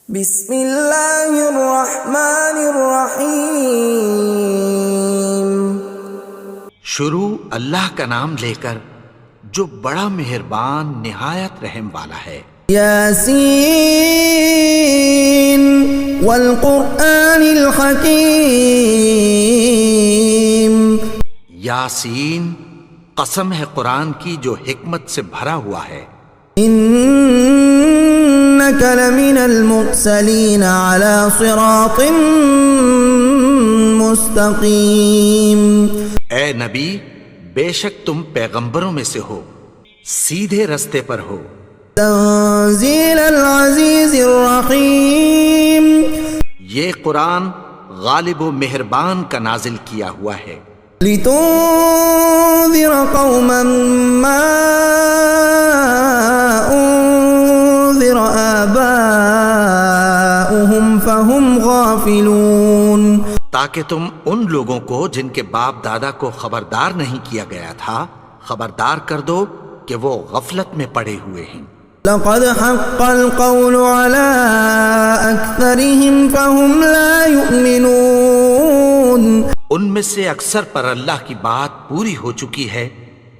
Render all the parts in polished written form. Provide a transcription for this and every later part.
بسم اللہ الرحمن الرحیم۔ شروع اللہ کا نام لے کر جو بڑا مہربان نہایت رحم والا ہے۔ یاسین والقرآن الحکیم۔ یاسین، قسم ہے قرآن کی جو حکمت سے بھرا ہوا ہے۔ انک لمن المرسلین علی صراط مستقیم۔ اے نبی، بے شک تم پیغمبروں میں سے ہو، سیدھے رستے پر ہو۔ تنزیل العزیز الرحیم۔ یہ قرآن غالب و مہربان کا نازل کیا ہوا ہے۔ لتنذر قوما ما انذر آباؤهم فهم غافلون۔ تاکہ تم ان لوگوں کو جن کے باپ دادا کو خبردار نہیں کیا گیا تھا خبردار کر دو کہ وہ غفلت میں پڑے ہوئے ہیں۔ لقد حق القول على أكثرهم فهم لا يؤمنون۔ ان میں سے اکثر پر اللہ کی بات پوری ہو چکی ہے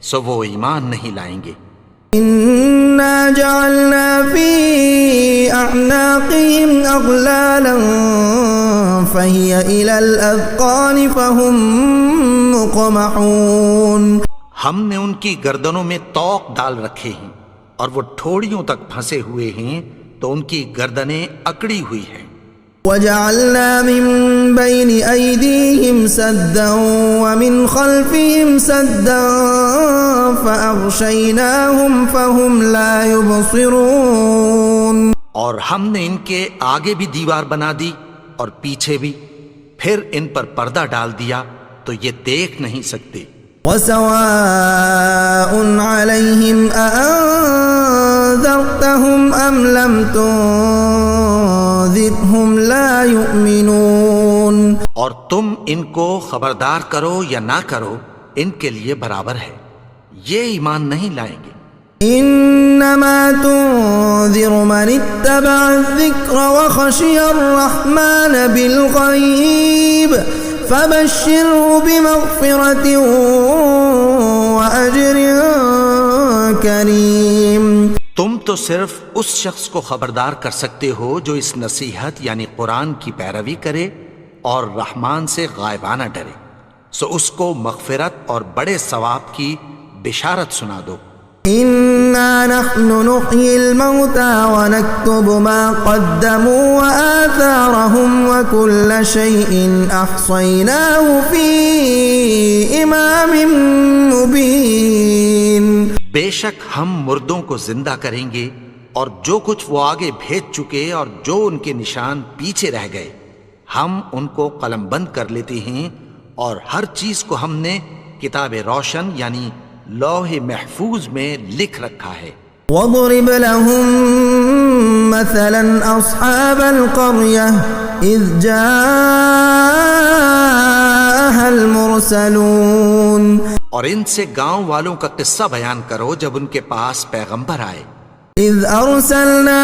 سو وہ ایمان نہیں لائیں گے۔ إنا جعلنا في أعناقهم أغلالا فهي إلى الأذقان فهم مقمحون۔ ہم نے ان کی گردنوں میں طوق ڈال رکھے ہیں اور وہ ٹھوڑیوں تک پھنسے ہوئے ہیں تو ان کی گردنیں اکڑی ہوئی ہیں۔ وجعلنا من بين أيديهم سدا ومن خلفهم سدا فأغشيناهم فهم لا يبصرون۔ اور ہم نے ان کے آگے بھی دیوار بنا دی اور پیچھے بھی، پھر ان پر پردہ ڈال دیا تو یہ دیکھ نہیں سکتے۔ وسواء عليهم أأنذرتهم أم لم تنذرهم لا يؤمنون۔ اور تم ان کو خبردار کرو یا نہ کرو ان کے لیے برابر ہے، یہ ایمان نہیں لائیں گے۔ انما تنذر من اتبع الذکر وخشی الرحمن بالغیب فبشره بمغفرة وأجر کریم۔ تم تو صرف اس شخص کو خبردار کر سکتے ہو جو اس نصیحت یعنی قرآن کی پیروی کرے اور رحمان سے غائبانہ ڈرے، سو اس کو مغفرت اور بڑے ثواب کی بشارت سنا دو۔ انا نحن نحيي الموتى ونكتب ما قدموا وآثارهم وكل شيء احصيناه في امام مبين۔ بے شک ہم مردوں کو زندہ کریں گے اور جو کچھ وہ آگے بھیج چکے اور جو ان کے نشان پیچھے رہ گئے ہم ان کو قلم بند کر لیتے ہیں، اور ہر چیز کو ہم نے کتاب روشن یعنی لوح محفوظ میں لکھ رکھا ہے۔ وَاضْرِبْ لَهُم مَّثَلًا أَصْحَابَ الْقَرْيَةِ إِذْ جَاءَهَا الْمُرْسَلُونَ۔ اور ان سے گاؤں والوں کا قصہ بیان کرو جب ان کے پاس پیغمبر آئے۔ إِذْ أَرْسَلْنَا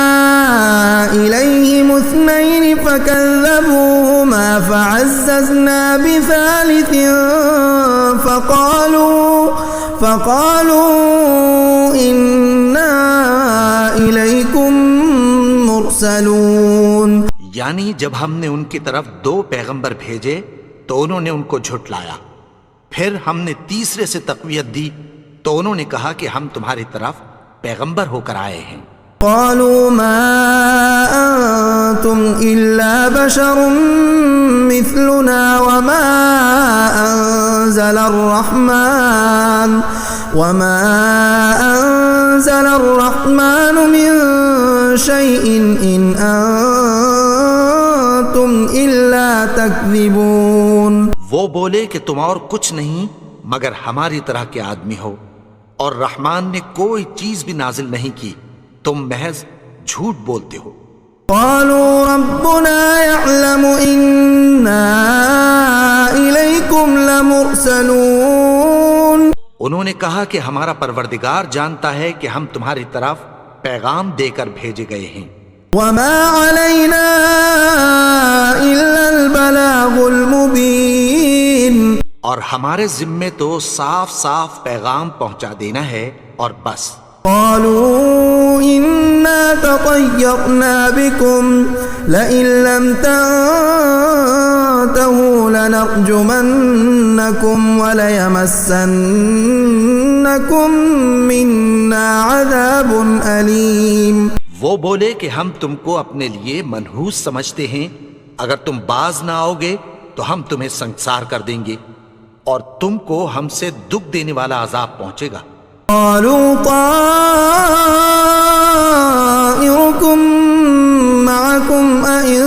إِلَيْهِمُ اثْنَيْنِ فَكَذَّبُوهُمَا فَعَزَّزْنَا بِثَالِثٍ فَقَالُوا إِنَّا إِلَيْكُمْ مُرْسَلُونَ۔ یعنی جب ہم نے ان کی طرف 2 پیغمبر بھیجے تو انہوں نے ان کو جھٹلایا، پھر ہم نے تیسرے سے تقویت دی تو انہوں نے کہا کہ ہم تمہاری طرف پیغمبر ہو کر آئے ہیں۔ قالوا ما أنتم إلا بشر مثلنا وما أنزل الرحمن من شيء إن أنتم إلا تكذبون۔ وہ بولے کہ تم اور کچھ نہیں مگر ہماری طرح کے آدمی ہو، اور رحمان نے کوئی چیز بھی نازل نہیں کی، تم محض جھوٹ بولتے ہو۔ قالوا ربنا يعلم إنا إليكم لمرسلون۔ انہوں نے کہا کہ ہمارا پروردگار جانتا ہے کہ ہم تمہاری طرف پیغام دے کر بھیجے گئے ہیں۔ وما علينا ہمارے ذمے تو صاف صاف پیغام پہنچا دینا ہے اور بس. قالوا إنا تطيرنا بكم لئن لم تنتهوا لنرجمنكم وليمسنكم منا عذاب أليم. وہ بولے کہ ہم تم کو اپنے لیے منحوس سمجھتے ہیں، اگر تم باز نہ آؤ گے تو ہم تمہیں سنگسار کر دیں گے اور تم کو ہم سے دکھ دینے والا عذاب پہنچے گا. قالوا طائركم معكم أئن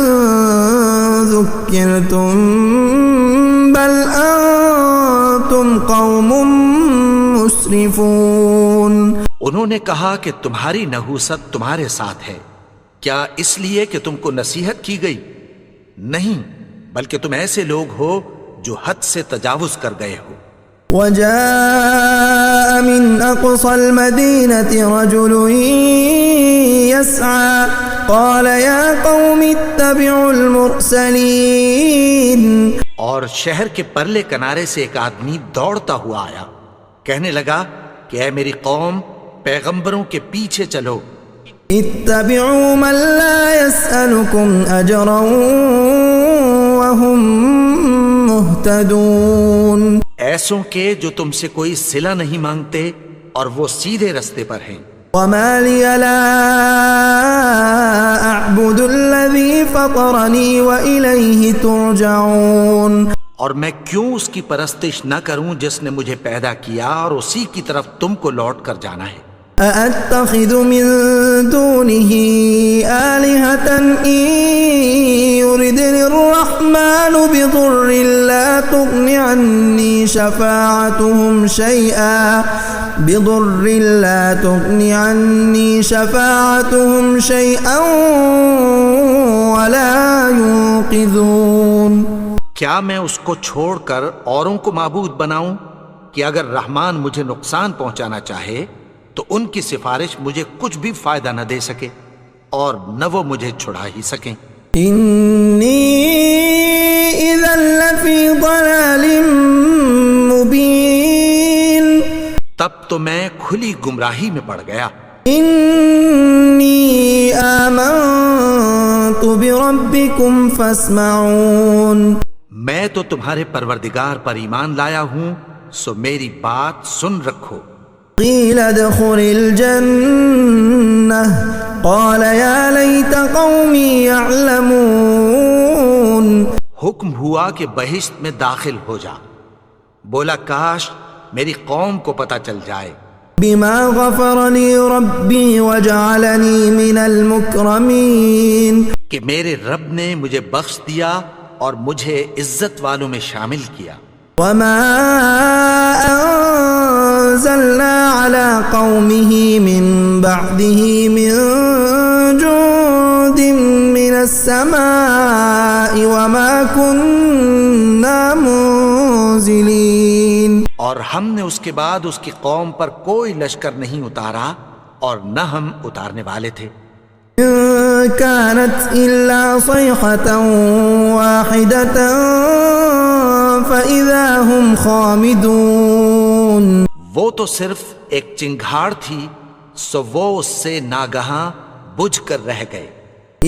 ذكرتم بل أنتم قوم مسرفون. انہوں نے کہا کہ تمہاری نحوست تمہارے ساتھ ہے، کیا اس لیے کہ تم کو نصیحت کی گئی؟ نہیں، بلکہ تم ایسے لوگ ہو جو حد سے تجاوز کر گئے ہو. وجاء من أقصى المدينة رجل يسعى قال يا قوم اتبعوا المرسلين. اور شہر کے پرلے کنارے سے ایک آدمی دوڑتا ہوا آیا، کہنے لگا کہ اے میری قوم، پیغمبروں کے پیچھے چلو. اتبعوا من لا يسألكم أجرا وهم مهتدون. ایسوں کے جو تم سے کوئی صلہ نہیں مانگتے اور وہ سیدھے رستے پر ہیں. وما لي لا أعبد الذي فطرني وإليه ترجعون. اور میں کیوں اس کی پرستش نہ کروں جس نے مجھے پیدا کیا اور اسی کی طرف تم کو لوٹ کر جانا ہے. أأتخذ من دونه آلهة إن يردني الرحمن بضر لا تغن عني شفاعتهم شيئا ولا ينقذون. کیا میں اس کو چھوڑ کر اوروں کو معبود بناؤں کہ اگر رحمان مجھے نقصان پہنچانا چاہے تو ان کی سفارش مجھے کچھ بھی فائدہ نہ دے سکے اور نہ وہ مجھے چھڑا ہی سکیں. انی اذا لفی ضلال مبین. تب تو میں کھلی گمراہی میں پڑ گیا. انی آمنت بربکم فاسمعون. میں تو تمہارے پروردگار پر ایمان لایا ہوں، سو میری بات سن رکھو. قیل ادخل الجنة قال یا لیت قومی یعلمون. حکم ہوا کہ بہشت میں داخل ہو جا. بولا کاش میری قوم کو پتہ چل جائے. بما غفر لی ربی وجعلنی من المکرمین. کہ میرے رب نے مجھے بخش دیا اور مجھے عزت والوں میں شامل کیا. وما انزلنا على قومه من بعده من جند من السماء وما كنا منزلين. اور ہم نے اس کے بعد اس کی قوم پر کوئی لشکر نہیں اتارا اور نہ ہم اتارنے والے تھے. كانت إلا صيحة واحدة فإذا هم خامدون. وہ تو صرف ایک چنگھاڑ تھی، سو وہ اس سے ناگہاں بجھ کر رہ گئے.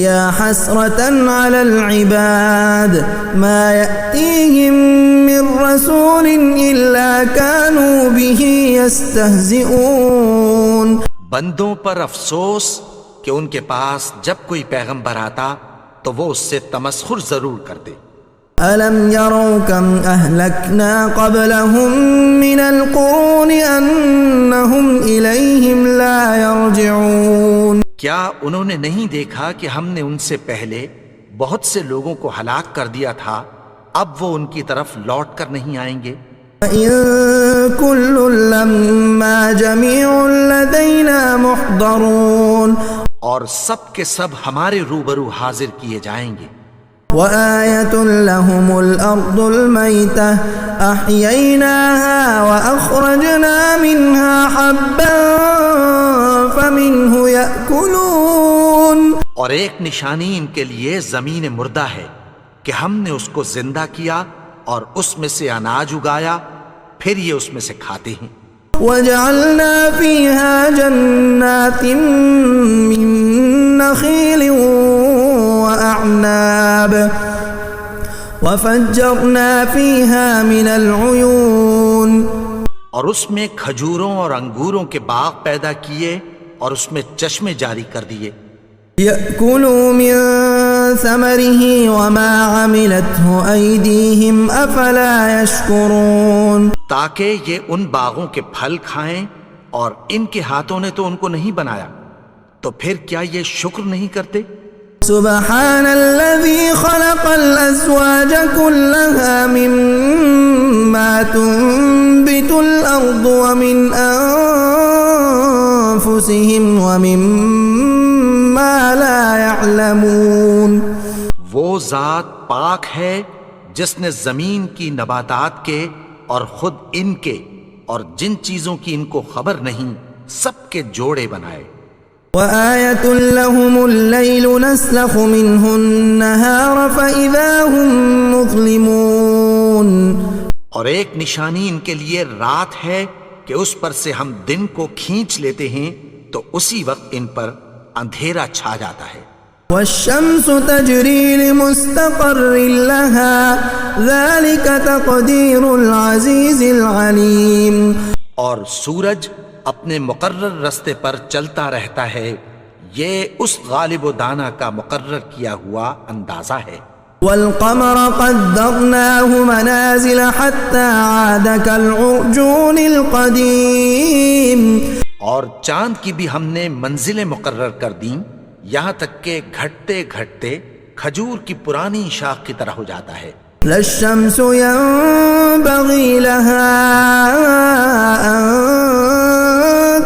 یا حسرة على العباد ما يأتيهم من رسول إلا كانوا به يستهزئون. بندوں پر افسوس کہ ان کے پاس جب کوئی پیغمبر آتا تو وہ اس سے تمسخر ضرور کرتے. أَلَمْ يَرَوْا كَمْ أَهْلَكْنَا قَبْلَهُمْ مِنَ الْقُرُونِ أَنَّهُمْ إِلَيْهِمْ لَا يَرْجِعُونَ. کیا انہوں نے نہیں دیکھا کہ ہم نے ان سے پہلے بہت سے لوگوں کو ہلاک کر دیا تھا، اب وہ ان کی طرف لوٹ کر نہیں آئیں گے. وَإِن كُلٌّ لَّمَّا جَمِيعٌ لَّدَيْنَا مُحْضَرُونَ. اور سب کے سب ہمارے روبرو حاضر کیے جائیں گے. وآية لهم الأرض الميتة أحييناها وأخرجنا منها حبا فمنه يأكلون. اور ایک نشانی ان کے لیے زمین مردہ ہے کہ ہم نے اس کو زندہ کیا اور اس میں سے اناج اگایا، پھر یہ اس میں سے کھاتے ہیں۔ وجعلنا فيها جنات من نخيل وأعناب وفجرنا فيها من العيون، اور اس میں کھجوروں اور انگوروں کے باغ پیدا کیے اور اس میں چشمے جاری کر دیے۔ يأكلوا من ثمره وما عملته أيديهم أفلا يشكرون، تاکہ یہ ان باغوں کے پھل کھائیں، اور ان کے ہاتھوں نے تو ان کو نہیں بنایا، تو پھر کیا یہ شکر نہیں کرتے؟ سبحان الذي خلق الأزواج كلها مما تنبت الأرض ومن أنفسهم ومما لا يعلمون، وہ ذات پاک ہے جس نے زمین کی نباتات کے اور خود ان کے اور جن چیزوں کی ان کو خبر نہیں سب کے جوڑے بنائے۔ وآية لهم الليل نسلخ منه النهار فإذا هم مظلمون، اور ایک نشانی ان کے لیے رات ہے کہ اس پر سے ہم دن کو کھینچ لیتے ہیں تو اسی وقت ان پر اندھیرا چھا جاتا ہے۔ والشمس تجري لمستقر لها ذلك تقدير العزيز العليم، اور سورج اپنے مقرر رستے پر چلتا رہتا ہے، یہ اس غالب و دانا کا مقرر کیا ہوا اندازہ ہے۔ والقمر قدرناه منازل حتى عاد كالعرجون القديم، اور چاند کی بھی ہم نے منزلیں مقرر کر دیں، یہاں تک کہ گھٹتے گھٹتے کھجور کی پرانی شاخ کی طرح ہو جاتا ہے۔ لا الشمس ينبغي لها أن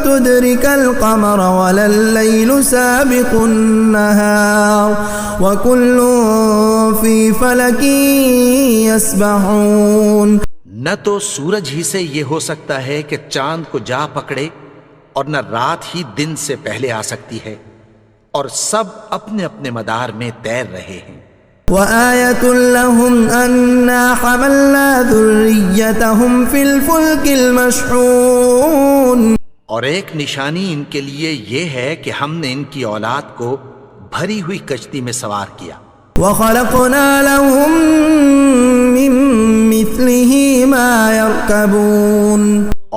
تدرك القمر ولا الليل سابق النهار وكل في فلك يسبحون، نہ تو سورج ہی سے یہ ہو سکتا ہے کہ چاند کو جا پکڑے، اور نہ رات ہی دن سے پہلے آ سکتی ہے، اور سب اپنے اپنے مدار میں تیر رہے ہیں۔ وآية لهم أنا حملنا ذريتهم في الفلك المشحون، اور ایک نشانی ان کے لیے یہ ہے کہ ہم نے ان کی اولاد کو بھری ہوئی کشتی میں سوار کیا۔ وخلقنا لهم من مثله ما يركبون،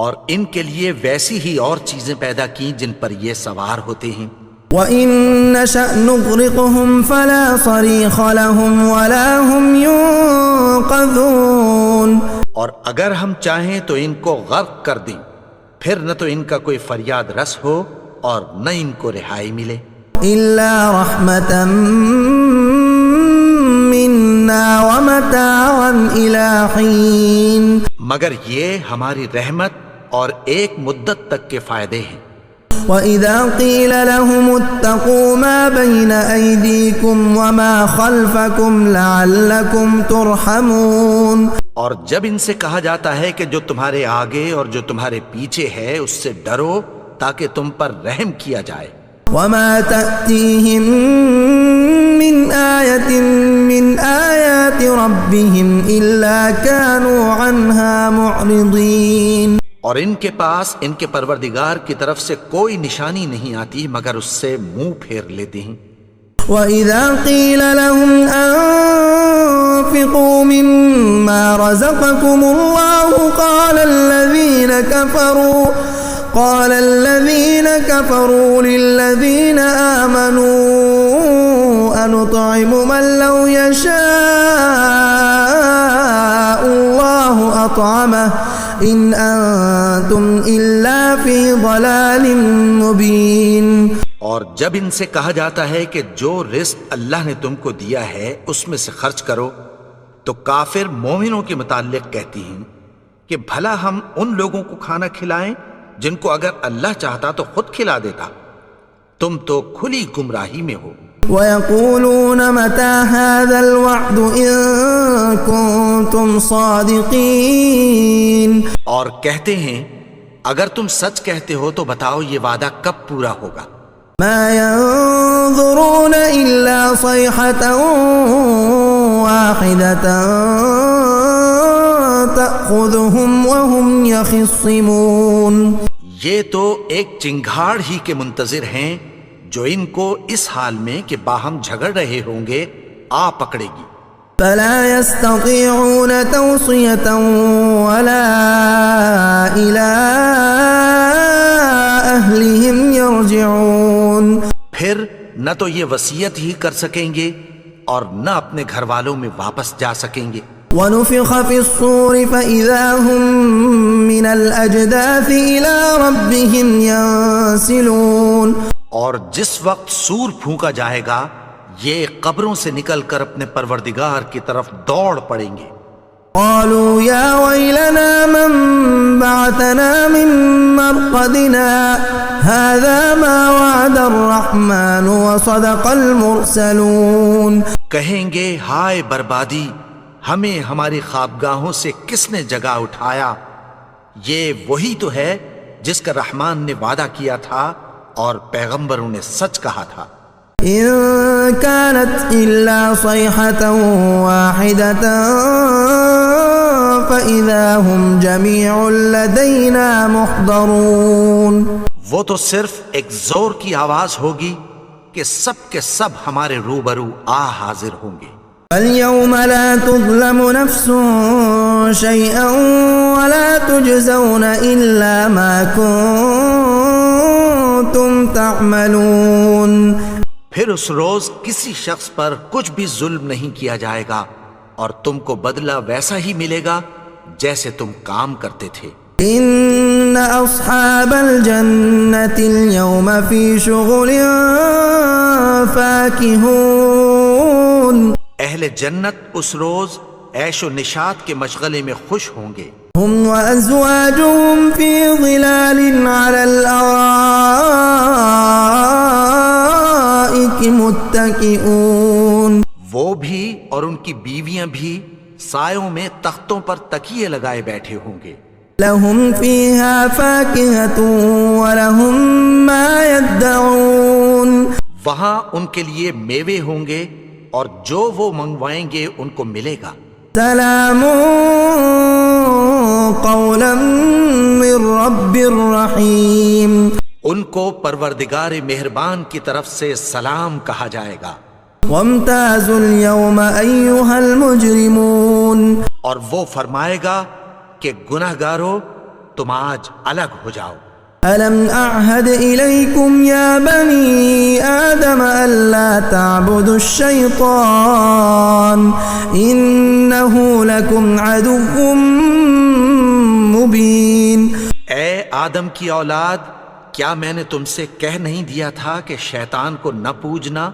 اور ان کے لیے ویسی ہی اور چیزیں پیدا کی جن پر یہ سوار ہوتے ہیں۔ وَإِن نَّشَأْ نُغْرِقْهُمْ فَلَا صَرِيخَ لَهُمْ وَلَا هُمْ يُنقَذُونَ، اور اگر ہم چاہیں تو ان کو غرق کر دیں، پھر نہ تو ان کا کوئی فریاد رس ہو اور نہ ان کو رہائی ملے۔ إِلَّا رَحْمَةً مِّنَّا وَمَتَاعًا إِلَىٰ حِينٍ، مگر یہ ہماری رحمت اور ایک مدت تک کے فائدے ہیں۔ وَإِذَا قِيلَ لَهُمُ اتَّقُوا مَا بَيْنَ أَيْدِيكُمْ وَمَا خَلْفَكُمْ لَعَلَّكُمْ تُرْحَمُونَ، اور جب ان سے کہا جاتا ہے کہ جو تمہارے آگے اور جو تمہارے پیچھے ہے اس سے ڈرو تاکہ تم پر رحم کیا جائے۔ وَمَا تَأْتِيهِم مِّنْ آيَةٍ مِّنْ آيَاتِ رَبِّهِمْ إِلَّا كَانُوا عَنْهَا مُعْرِضِينَ، اور ان کے پاس ان کے پروردگار کی طرف سے کوئی نشانی نہیں آتی مگر اس سے منہ پھیر لیتے ہیں۔ وَإِذَا قِيلَ لَهُمْ أَنفِقُوا مِمَّا رَزَقَكُمُ اللَّهُ قَالَ الَّذِينَ كَفَرُوا لِلَّذِينَ آمَنُوا أَنُطْعِمُ مَن لَّوْ يَشَاءُ اللَّهُ أَطْعَمَهُ إِنْ أَنتُمْ إِلَّا فِي ضَلَالٍ مُّبِينٍ، اور جب ان سے کہا جاتا ہے کہ جو رزق اللہ نے تم کو دیا ہے اس میں سے خرچ کرو، تو کافر مومنوں کے متعلق کہتی ہیں کہ بھلا ہم ان لوگوں کو کھانا کھلائیں جن کو اگر اللہ چاہتا تو خود کھلا دیتا، تم تو کھلی گمراہی میں ہو۔ وَيَقُولُونَ مَتَىٰ هَٰذَا الْوَعْدُ إِن كُنتُمْ صَادِقِينَ، اور کہتے ہیں اگر تم سچ کہتے ہو تو بتاؤ یہ وعدہ کب پورا ہوگا۔ مَا يَنظُرُونَ إِلَّا صَيْحَةً وَاحِدَةً تأخذهم وهم يخصمون. یہ تو ایک چنگھاڑ ہی کے منتظر ہیں جو ان کو اس حال میں کہ باہم جھگڑ رہے ہوں گے آ پکڑے گی. فلا يستطيعون توصية ولا إلى أهلهم يرجعون. پھر نہ تو یہ وصیت ہی کر سکیں گے اور نہ اپنے گھر والوں میں واپس جا سکیں گے. ونفخ في الصور فإذا هم من الأجداث إلى ربهم ينسلون. اور جس وقت سور پھونکا جائے گا یہ قبروں سے نکل کر اپنے پروردگار کی طرف دوڑ پڑیں گے. قالوا يا ويلنا من بعثنا من مرقدنا هذا ما وعد الرحمن وصدق المرسلون. کہیں گے ہائے بربادی، ہمیں ہماری خوابگاہوں سے کس نے جگا اٹھایا؟ یہ وہی تو ہے جس کا رحمان نے وعدہ کیا تھا اور پیغمبروں نے سچ کہا تھا. إن كانت إلا صيحة واحدة فإذا هم جميع لدينا محضرون. وہ تو صرف ایک زور کی آواز ہوگی کہ سب کے سب ہمارے روبرو حاضر ہوں گے. اليوم لا تظلم نفس شيئا ولا تجزون إلا ما كنتم تعملون. پھر اس روز کسی شخص پر کچھ بھی ظلم نہیں کیا جائے گا اور تم کو بدلہ ویسا ہی ملے گا جیسے تم کام کرتے تھے. ان اصحاب الجنة اليوم في شغل فاكهون. اہل جنت اس روز عیش و نشاط کے مشغلے میں خوش ہوں گے. هم وازواجهم في ظلال على الارائك متكئون. وہ بھی اور ان کی بیویاں بھی سایوں میں تختوں پر تکیے لگائے بیٹھے ہوں گے. لهم فيها فاكهة ولهم ما يدعون. وہاں ان کے لیے میوے ہوں گے اور جو وہ منگوائیں گے ان کو ملے گا. سلام قولا من رب الرحیم. ان کو پروردگار مہربان کی طرف سے سلام کہا جائے گا. وامتازوا اليوم ایها المجرمون. اور وہ فرمائے گا کہ گناہگارو تم آج الگ ہو جاؤ. ألم أعهد إليكم يا بني آدم ألا تعبدوا الشيطان إنه لكم عدو مبين. اے آدم کی اولاد، کیا میں نے تم سے کہہ نہیں دیا تھا کہ شیطان کو نہ پوجنا؟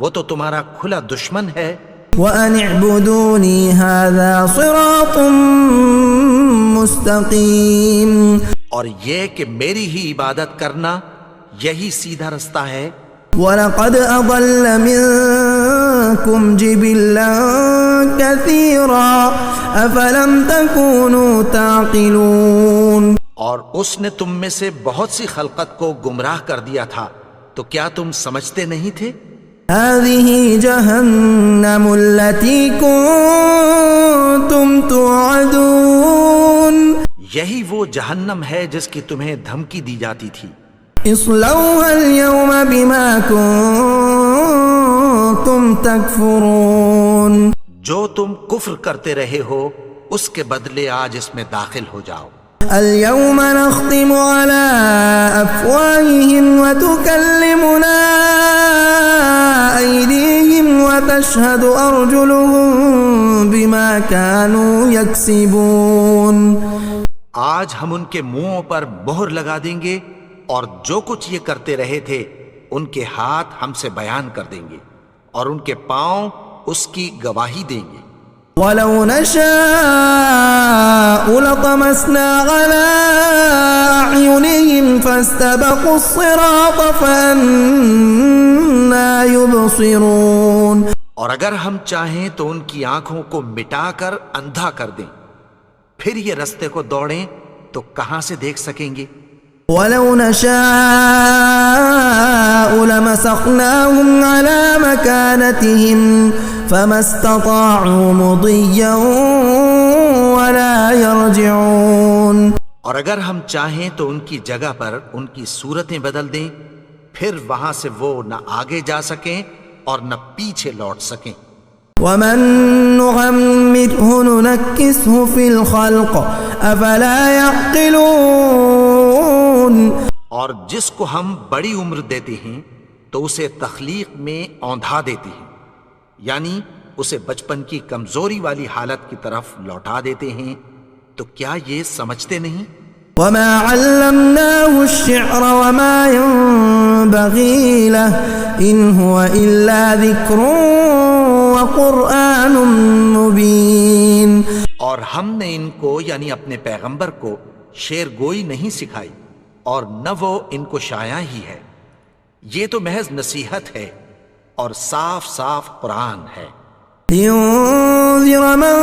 وہ تو تمہارا کھلا دشمن ہے. وأن اعبدوني هذا صراط مستقيم. اور یہ کہ میری ہی عبادت کرنا یہی سیدھا رستہ ہے. وَلَقَدْ أَضَلَّ مِنكُمْ جِبِلًّا كَثِيرًا أَفَلَمْ تَكُونُوا تَعْقِلُونَ. اور اس نے تم میں سے بہت سی خلقت کو گمراہ کر دیا تھا، تو کیا تم سمجھتے نہیں تھے؟ هَذِهِ جَهَنَّمُ الَّتِي كُنتُمْ تُوعَدُونَ. یہی وہ جہنم ہے جس کی تمہیں دھمکی دی جاتی تھی. اصلوها اليوم بما كنتم تكفرون. جو تم کفر کرتے رہے ہو اس کے بدلے آج اس میں داخل ہو جاؤ. اليوم نختم على أفواههم وتكلمنا أيديهم وتشهد أرجلهم بما كانوا يكسبون. آج ہم ان کے منہوں پر مہر لگا دیں گے اور جو کچھ یہ کرتے رہے تھے ان کے ہاتھ ہم سے بیان کر دیں گے اور ان کے پاؤں اس کی گواہی دیں گے. وَلَوْ نَشَاءُ لَطَمَسْنَا عَلَىٰ أَعْيُنِهِمْ فَاسْتَبَقُوا الصِّرَاطَ فَأَنَّىٰ يُبْصِرُونَ. اور اگر ہم چاہیں تو ان کی آنکھوں کو مٹا کر اندھا کر دیں، پھر یہ رستے کو دوڑیں تو کہاں سے دیکھ سکیں گے. وَلَوْ نَشَاءُ لَمَسَخْنَاهُمْ عَلَىٰ مَكَانَتِهِمْ فَمَا اسْتَطَاعُوا مُضِيًّا ولا يرجعون. اور اگر ہم چاہیں تو ان کی جگہ پر ان کی صورتیں بدل دیں، پھر وہاں سے وہ نہ آگے جا سکیں اور نہ پیچھے لوٹ سکیں. ومن نعمره ننكسه في الخلق افلا يعقلون. اور جس کو ہم بڑی عمر دیتے ہیں تو اسے تخلیق میں اوندھا دیتے ہیں، یعنی اسے بچپن کی کمزوری والی حالت کی طرف لوٹا دیتے ہیں. تو کیا یہ سمجھتے نہیں؟ وما علمناه الشعر وما ينبغي له ان هو الا ذكر وقرآن مبين. اور ہم نے ان کو یعنی اپنے پیغمبر کو شعر گوئی نہیں سکھائی اور نہ وہ ان کو شایع ہی ہے، یہ تو محض نصیحت ہے اور صاف صاف قرآن ہے. لينذر من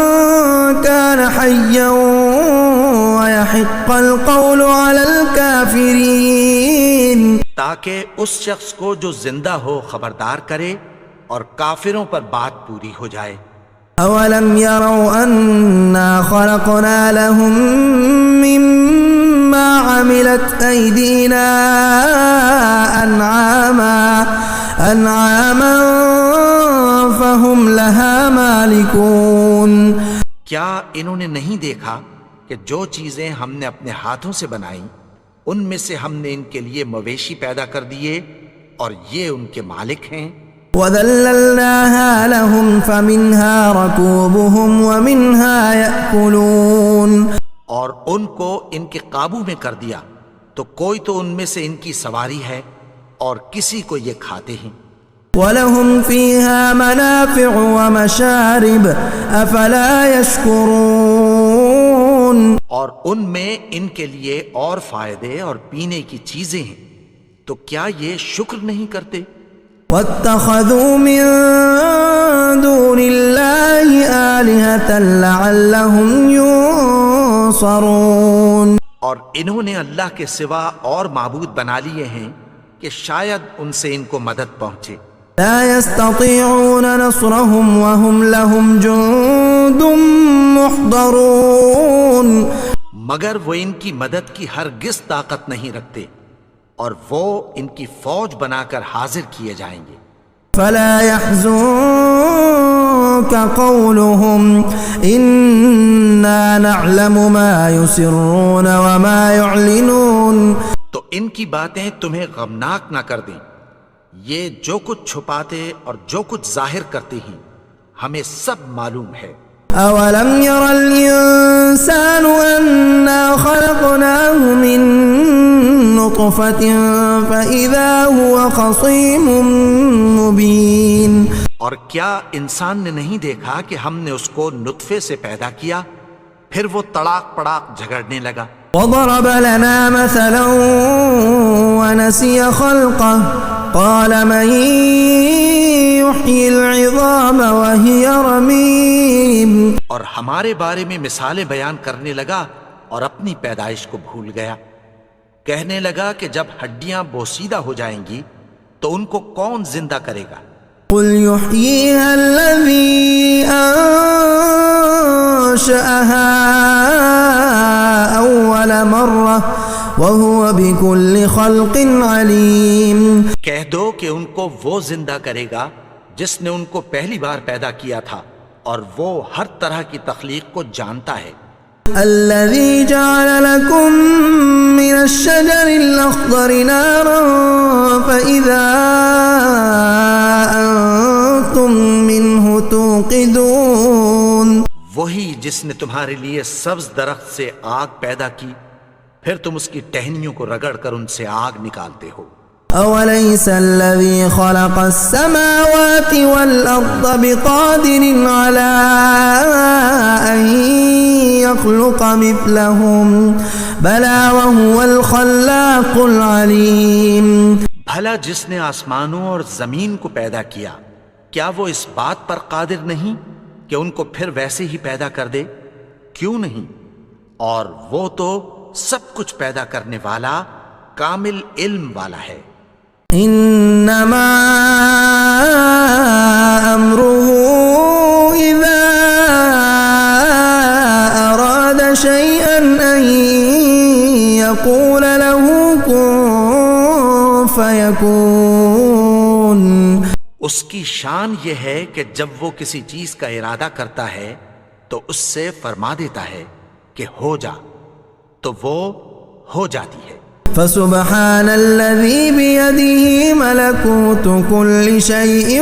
كان حيا ويحق القول على الكافرين. تاکہ اس شخص کو جو زندہ ہو خبردار کرے اور کافروں پر بات پوری ہو جائے. اولم يروا انا خلقنا لهم مما عملت ايدينا انعاما فهم لها مالكون. کیا انہوں نے نہیں دیکھا کہ جو چیزیں ہم نے اپنے ہاتھوں سے بنائیں ان میں سے ہم نے ان کے لیے مویشی پیدا کر دیے اور یہ ان کے مالک ہیں. وَذَلَّلْنَاهَا لَهُمْ فَمِنْهَا رَكُوبُهُمْ وَمِنْهَا يَأْكُلُونَ. اور ان کو ان کے قابو میں کر دیا تو کوئی تو ان میں سے ان کی سواری ہے اور کسی کو یہ کھاتے ہیں. وَلَهُمْ فِيهَا مَنَافِعُ وَمَشَارِبُ أَفَلَا يَشْكُرُونَ. اور ان میں ان کے لیے اور فائدے اور پینے کی چیزیں ہیں، تو کیا یہ شکر نہیں کرتے؟ وَاتَّخَذُوا مِن دُونِ اللَّهِ آلِهَةً لَعَلَّهُمْ يُنصَرُونَ. اور انہوں نے اللہ کے سوا اور معبود بنا لیے ہیں کہ شاید ان سے ان کو مدد پہنچے. لا يستطيعون نصرهم وهم لهم جند محضرون. مگر وہ ان کی مدد کی ہرگز طاقت نہیں رکھتے اور وہ ان کی فوج بنا کر حاضر کیے جائیں گے. فلا يحزنك قولهم إنا نعلم ما يسرون وما يعلنون. تو ان کی باتیں تمہیں غمناک نہ کر دیں، یہ جو کچھ چھپاتے اور جو کچھ ظاہر کرتے ہیں ہمیں سب معلوم ہے. أولم ير الإنسان أنا خلقناه من نطفة فإذا هو خصيم مبين. اور کیا انسان نے نہیں دیکھا کہ ہم نے اس کو نطفے سے پیدا کیا پھر وہ تڑاک پڑاک جھگڑنے لگا. وضرب لنا مثلا ونسي خلقه قال من يحيي العظام وهي رميم. اور ہمارے بارے میں مثالیں بیان کرنے لگا اور اپنی پیدائش کو بھول گیا. کہنے لگا کہ جب ہڈیاں بوسیدہ ہو جائیں گی تو ان کو کون زندہ کرے گا؟ قل يحييها الذي أنشأها أول مرة وهو بكل خلق عليم. کہہ دو کہ ان کو وہ زندہ کرے گا جس نے ان کو پہلی بار پیدا کیا تھا اور وہ ہر طرح کی تخلیق کو جانتا ہے. الذي جعل لكم من الشجر الأخضر نارا فإذا أنتم منه توقدون. وہی جس نے تمہارے لیے سبز درخت سے آگ پیدا کی پھر تم اس کی ٹہنیوں کو رگڑ کر ان سے آگ نکالتے ہو. أوليس الذي خلق السماوات والأرض بقادر على أن يخلق مثلهم بلى وهو الخلاق العليم. بھلا جس نے آسمانوں اور زمین کو پیدا کیا کیا وہ اس بات پر قادر نہیں کہ ان کو پھر ویسے ہی پیدا کر دے؟ کیوں نہیں؟ اور وہ تو سب کچھ پیدا کرنے والا کامل علم والا ہے. انما امره اذا فيكون اس کی شان یہ ہے کہ جب وہ کسی چیز کا ارادہ کرتا ہے تو اس سے فرما دیتا ہے کہ ہو جا، تو وہ ہو جاتی ہے۔ فسبحان الذي بيده ملكوت كل شيء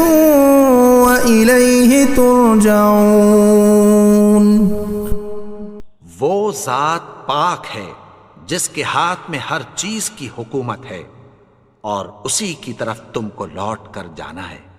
وإليه ترجعون۔ وہ ذات پاک ہے جس کے ہاتھ میں ہر چیز کی حکومت ہے اور اسی کی طرف تم کو لوٹ کر جانا ہے۔